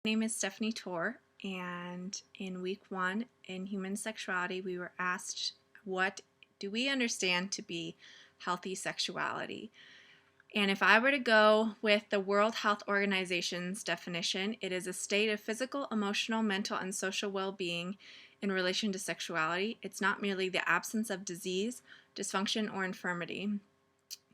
My name is Stephanie Torr, and in week 1 in Human Sexuality, we were asked, what do we understand to be healthy sexuality? And if I were to go with the World Health Organization's definition, it is a state of physical, emotional, mental, and social well-being in relation to sexuality. It's not merely the absence of disease, dysfunction, or infirmity.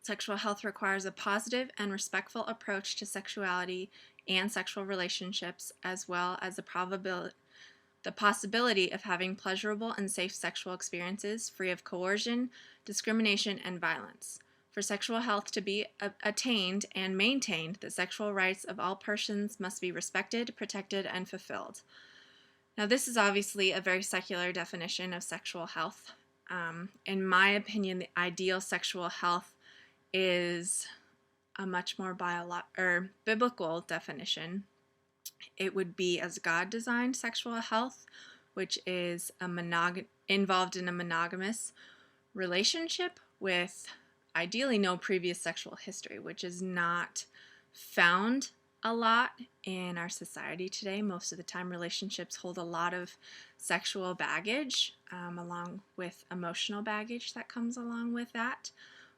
Sexual health requires a positive and respectful approach to sexuality and sexual relationships, as well as the possibility of having pleasurable and safe sexual experiences free of coercion, discrimination, and violence. For sexual health to be attained and maintained, the sexual rights of all persons must be respected, protected, and fulfilled. Now, this is obviously a very secular definition of sexual health. In my opinion, the ideal sexual health is a much more biblical definition. It would be as God designed sexual health, which is involved in a monogamous relationship with ideally no previous sexual history, which is not found a lot in our society today. Most of the time, relationships hold a lot of sexual baggage, along with emotional baggage that comes along with that.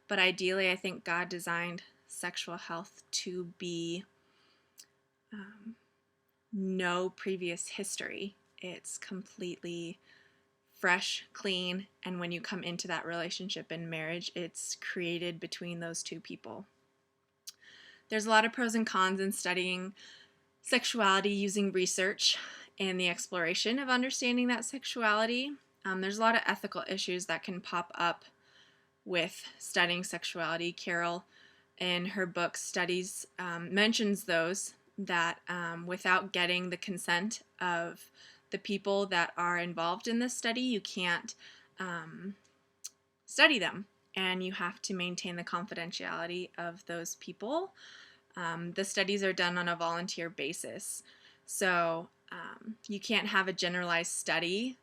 But ideally, I think God designed sexual health to be no previous history. It's completely fresh, clean, and when you come into that relationship in marriage, it's created between those two people. There's a lot of pros and cons in studying sexuality using research and the exploration of understanding that sexuality. There's a lot of ethical issues that can pop up with studying sexuality. Carol, in her book Studies, mentions those that without getting the consent of the people that are involved in this study, you can't study them, and you have to maintain the confidentiality of those people. The studies are done on a volunteer basis, so you can't have a generalized study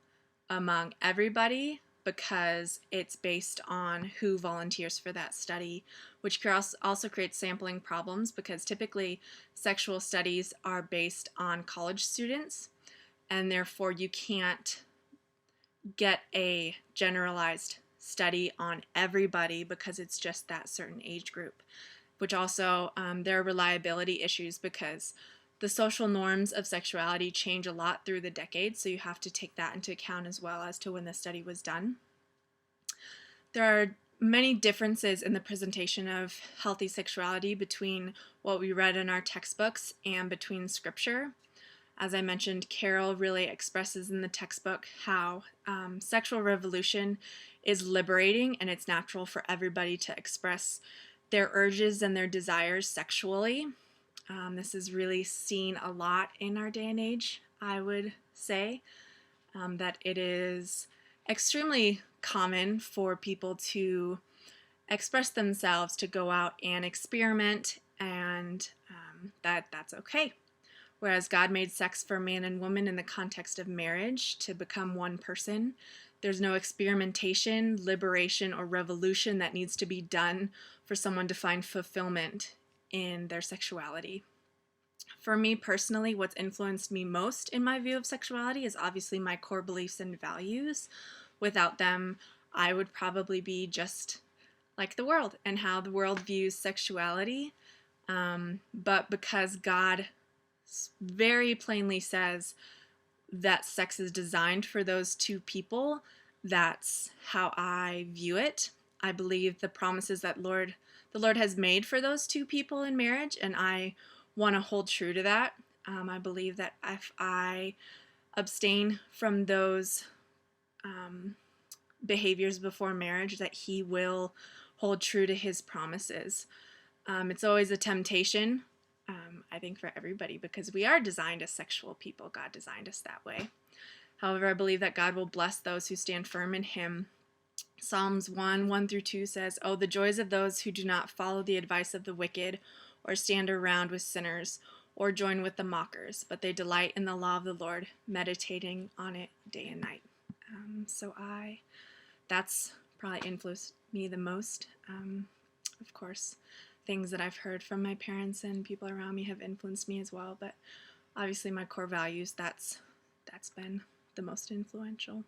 among everybody because it's based on who volunteers for that study, which also creates sampling problems because typically sexual studies are based on college students, and therefore you can't get a generalized study on everybody because it's just that certain age group, which also there are reliability issues because the social norms of sexuality change a lot through the decades, so you have to take that into account as well as to when the study was done. There are many differences in the presentation of healthy sexuality between what we read in our textbooks and between scripture. As I mentioned, Carol really expresses in the textbook how sexual revolution is liberating and it's natural for everybody to express their urges and their desires sexually. This is really seen a lot in our day and age, I would say, that it is extremely common for people to express themselves, to go out and experiment, and that's okay. Whereas God made sex for man and woman in the context of marriage to become one person, there's no experimentation, liberation, or revolution that needs to be done for someone to find fulfillment in their sexuality. For me personally, what's influenced me most in my view of sexuality is obviously my core beliefs and values. Without them, I would probably be just like the world and how the world views sexuality. But because God very plainly says that sex is designed for those two people, that's how I view it. I believe the promises that the Lord has made for those two people in marriage, and I want to hold true to that. I believe that if I abstain from those behaviors before marriage, that He will hold true to His promises. It's always a temptation, I think, for everybody because we are designed as sexual people. God designed us that way. However, I believe that God will bless those who stand firm in Him. Psalms 1:1-2 says, "Oh, the joys of those who do not follow the advice of the wicked, or stand around with sinners, or join with the mockers, but they delight in the law of the Lord, meditating on it day and night." That's probably influenced me the most. Of course, things that I've heard from my parents and people around me have influenced me as well, but obviously my core values, that's been the most influential.